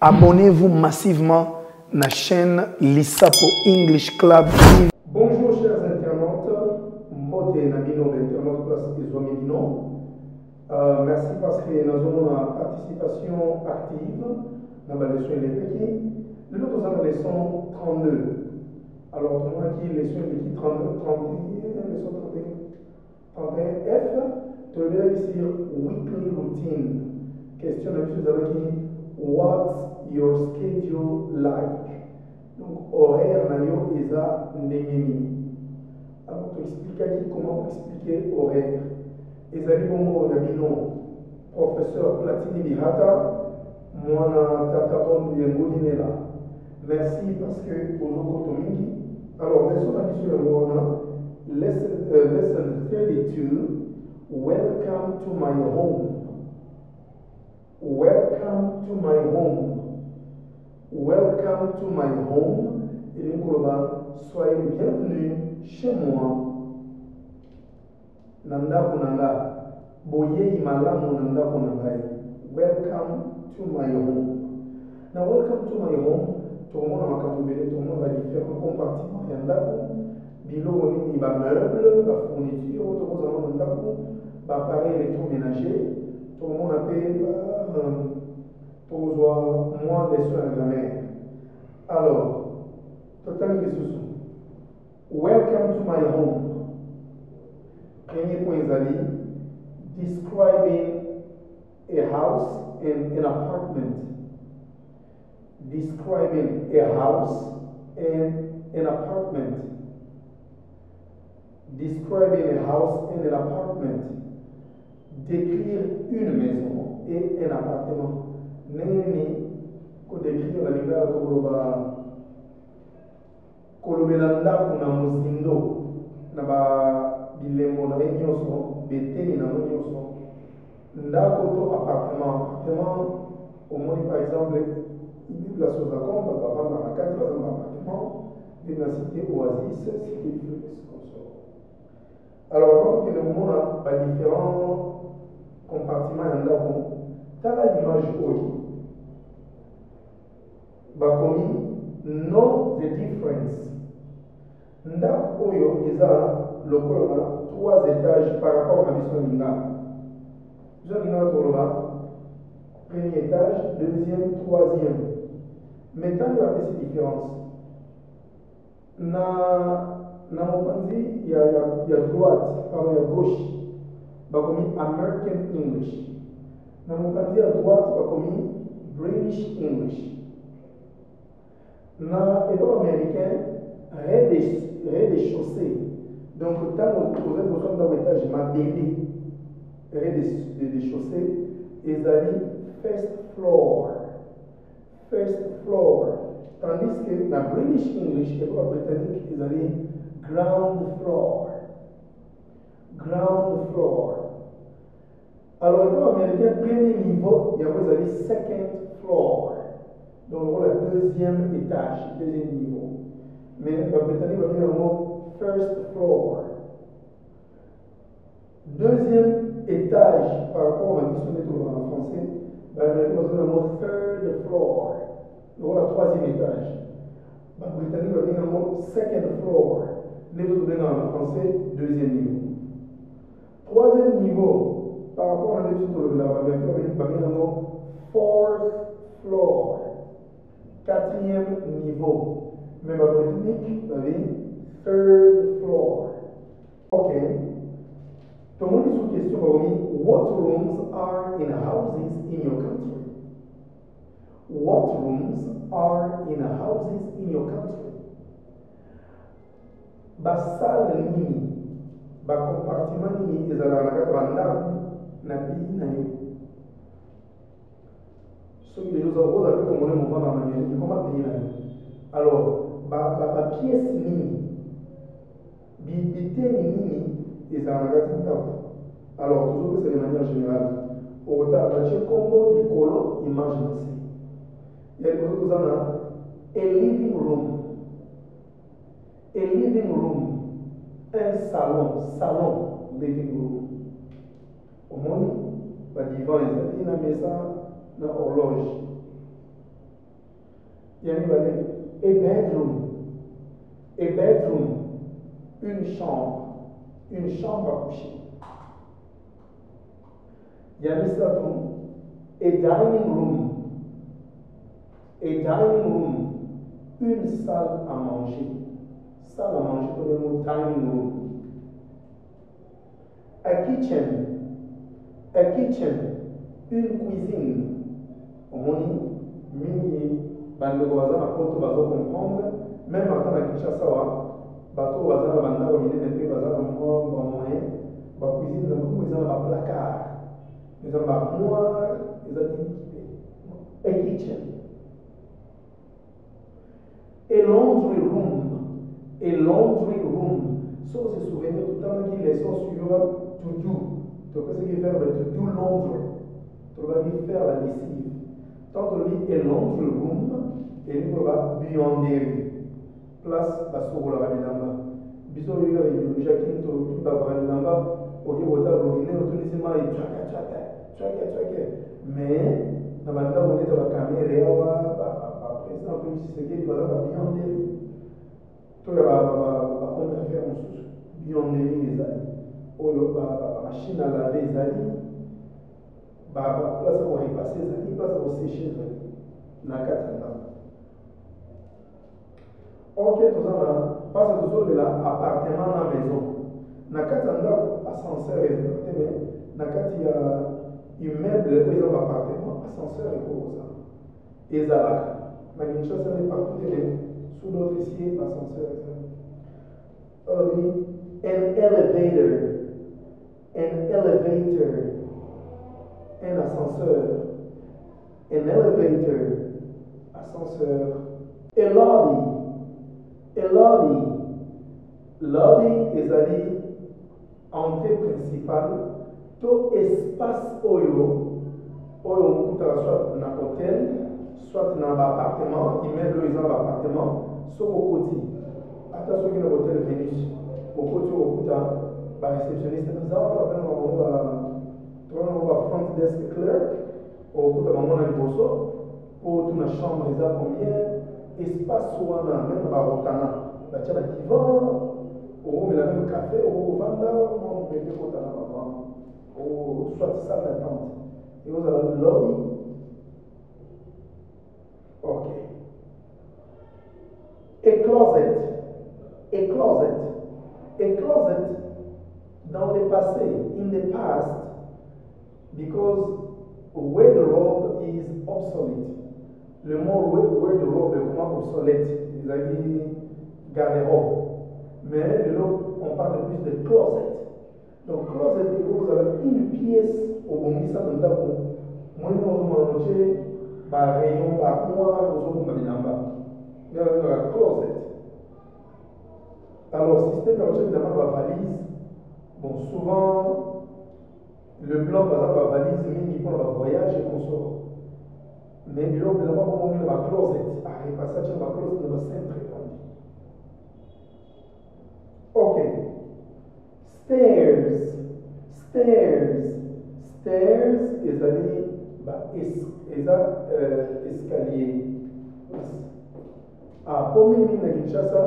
Abonnez-vous massivement à la chaîne Lissapo English Club. Bonjour chers internautes, Mbote Nabino, internaute place des hommes. Merci parce que nous avons une participation active dans la leçon électrique. Nous avons la leçon 32. Alors, nous avons qui leçon électrique 32, 31, leçon 31F. Tu vas ici weekly routine. Question de M. What's your schedule like? Donc, horaire nayo eza ndengeni. Alors, tu expliques comment expliquer horaire. Ezali bongo yabino professeur Platini Bihata, mwana tata bondo yengoli nela. Merci parce que ozoko tomingi. Alors, leçon sur le mwana. Lesson 32. Welcome to my home. Welcome to my home. Welcome to my home. Et soyez le bienvenu chez moi. Nanda kunanga. Boye imalamu nanda kunangai. Welcome to my home. Now, welcome to my home. Tout le monde a makambubele, tout le monde a différents compartiments. Yandako, bilo ni ba meubles, ba fourniture, tout le monde a nandako, ba appareil électroménager. Tout le monde appelle pour moins les soins de la mer. Alors, total de sous. Welcome to my home. Premier point is describing a house and an apartment. Describing a house and an apartment. Describing a house and an apartment. Décrire une maison et un appartement. Neni, ko décrire la lingala toloba kolobelanda kuna musindo na ba bilembo na nyonso beteni na nyonso ndako to appartement au moins par exemple il la chose à compte va vendre à 4 appartements de la cité Oasis cité du alors avant que le monde a différents compartiment yandako tala image oyo bakomi know the difference ndako oyo eza lokola na 3 étages par rapport à biso lingala biso lingala toloba premier étage deuxième troisième mais ntango bapesi différence na mopanzi ya droite pardon ya gauche bakomi American English. Na mopanzi à droite bakomi British English. Na école américain rez-de-chaussée. Donc tant vous avez besoin d'un étage mabélé rez-de-chaussée ezali first floor. First floor. Tandis que na British English école britannique ezali ground floor. Ground floor. Alors, l'école américaine, premier niveau, il y a le second floor. Donc, le deuxième étage, deuxième niveau. Mais la Britannique va dire le mot first floor. Deuxième étage, par rapport à la question des en français, l'Américaine va dire le mot third floor. Donc, le troisième étage. La Britannique va dire le mot second floor. Les autres en français, deuxième niveau. Troisième niveau, par rapport à l'étude de la fourth floor, quatrième niveau. Mais la Britannique, third floor. Ok. Tout le monde est sous question, what rooms are in houses in your country? What rooms are in houses in your country? Basal nini? Ba compartiment nini ezala na kati bandako na pays na yo soki les choses oza pe congolais movant na Amérique comment pays na yo alors ba pièce nini biteni nini ezala na kati ndako alors toujours c'est de manière générale ota batie kombo likolo image na se ya liboso toza na a living room A living room, un salon, living room. Au moins, le divan est dans la maison, dans l'horloge. Il y a a bedroom, une chambre à coucher. Il y a a dining room, une salle à manger. Salle à manger, comme le mot dining room. A kitchen, une cuisine. Au moins, mini, bando baza na poto bazo comprendre, même en tant que Kinshasa wa, bato baza na banda ko minene pe baza na moyen, ba cuisine na ko baza na placard. Ils ont ba armoire, ils ont équipé. A kitchen. A laundry room. So se souvenir tout le temps qu'il est sur to do. Tu peux ce qu'il fait to do laundry. Tu vas faire la lessive. Tant que lui a laundry room, et lui va buanderie. Place à sur la ramilamba. Biso il y a une biologie tout la ramilamba. Au lieu de robinet, on tourne ici mal et traque. Mais dans la bande on est dans la caméra, président Félix Tshisekedi va la buanderie. Tout va compte faire en sous. Buanderie les amis. Machine à laver les amis. Place pour repasser les amis, place pour sécher les amis. Nakatana. Ok, tout ça, parce que tout ça, là, appartement dans la maison. Nakatana, ascenseur, mais nakati immeuble, où ils ont appartement, ascenseur et pour ça. Et Zalaka. Kinshasa, on est partout, sous notre ici, ascenseur. Un ascenseur, an elevator, ascenseur, a lobby est allé entrée principale, tout espace oyo coûtera soit dans un hôtel, soit dans un appartement, immeuble dans un appartement, soit au côté. Attention qu'il y a un hôtel Vénus, au côté au coûtera, par réceptionniste, nous avons front desk clerk, au bout d'un moment, pour toute la chambre, ils ont combien espace ou même à Rotana, il y a un divan, ou il y a même café, ou vanda, on peut mettre Rotana avant, ou soit salle d'attente. Et vous avez le lobby. Ok. A closet, dans le passé, in the past, because where the robe is obsolete. Le mot where the robe est comment obsolète, ils ont dit garde-robe. Mais de l'autre, on parle plus de closet. Donc closet, vous avez une pièce au bon ça dans le moi nous avons mangé par rayon par mois, nous avons il y a un closet. Alors système de évidemment la valise. Bon souvent le blanc par exemple la valise mini pour le voyage et consort. Mais le blanc évidemment comme on met la closet, après passage la closet de la centre. Ok. Stairs is escalier. Ah, pour moi, na Kinshasa,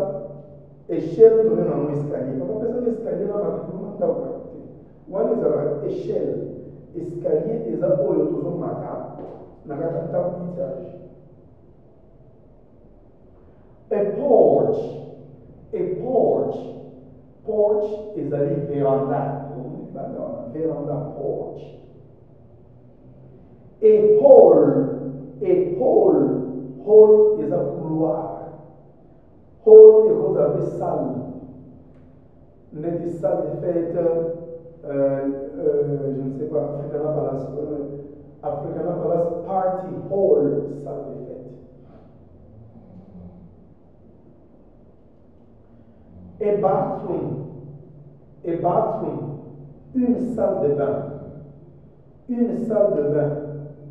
échelle tourne dans un escalier. Papa personne escalier là, ma one is a échelle. Escalier is a oyo toujours mata. Na kata étage. Porch is a veranda. Veranda porch. A hall is a couloir. Hall est vous avez salle. N'est des salles de fête, je ne sais pas, Africana Palace Party Hall, salle de fête. A bathroom, une salle de bain.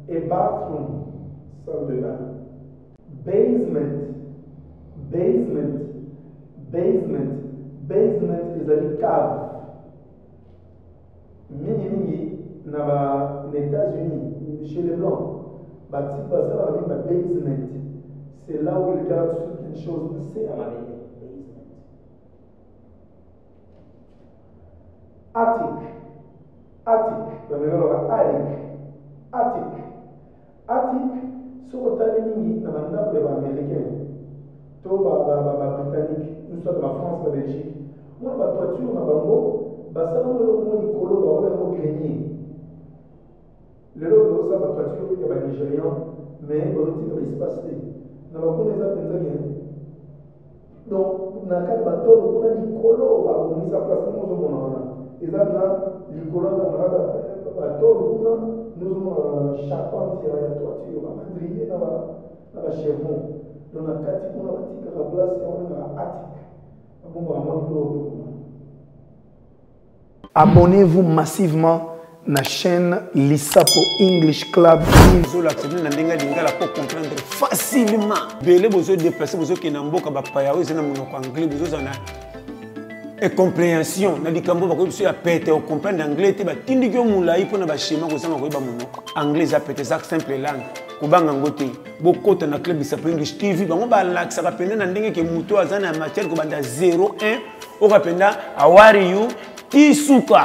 A bathroom, salle de bain. Basement, Basement. Basement is a cave. Mingi dans les États-Unis, chez les Blancs, basement. C'est là où ils gardent certaines choses. C'est à la basement. Attic. Attic, sur le mingi dans les américains, tout britannique, nous sommes la France, la Belgique. Moi, la toiture, la bango, ça va le colo, va le grenier. Le lot, ça, la toiture, il y a des Nigérians, mais il y a des espaces. Nous avons des appels. Donc, dans le cas de bateau, on a des colos, on a mis à place, et là, les colons, on a bateau, nous avons charpentier, la toiture, on a madrier, on a chevron. Donc, on a quatre on a tika la place et on a attic. Abonnez-vous massivement à la chaîne Lissapo English Club. Vous pour comprendre facilement. Vous pouvez déplacer, vous pouvez et compréhension. Vous pouvez comprendre l'anglais. Anglais, c'est simple langue. Kubanga ngote bokota na club Lissapo English TV bango ba laksa kapenda na ndenge ke muto azana matière kubanda 01 okapenda awari you tisuka.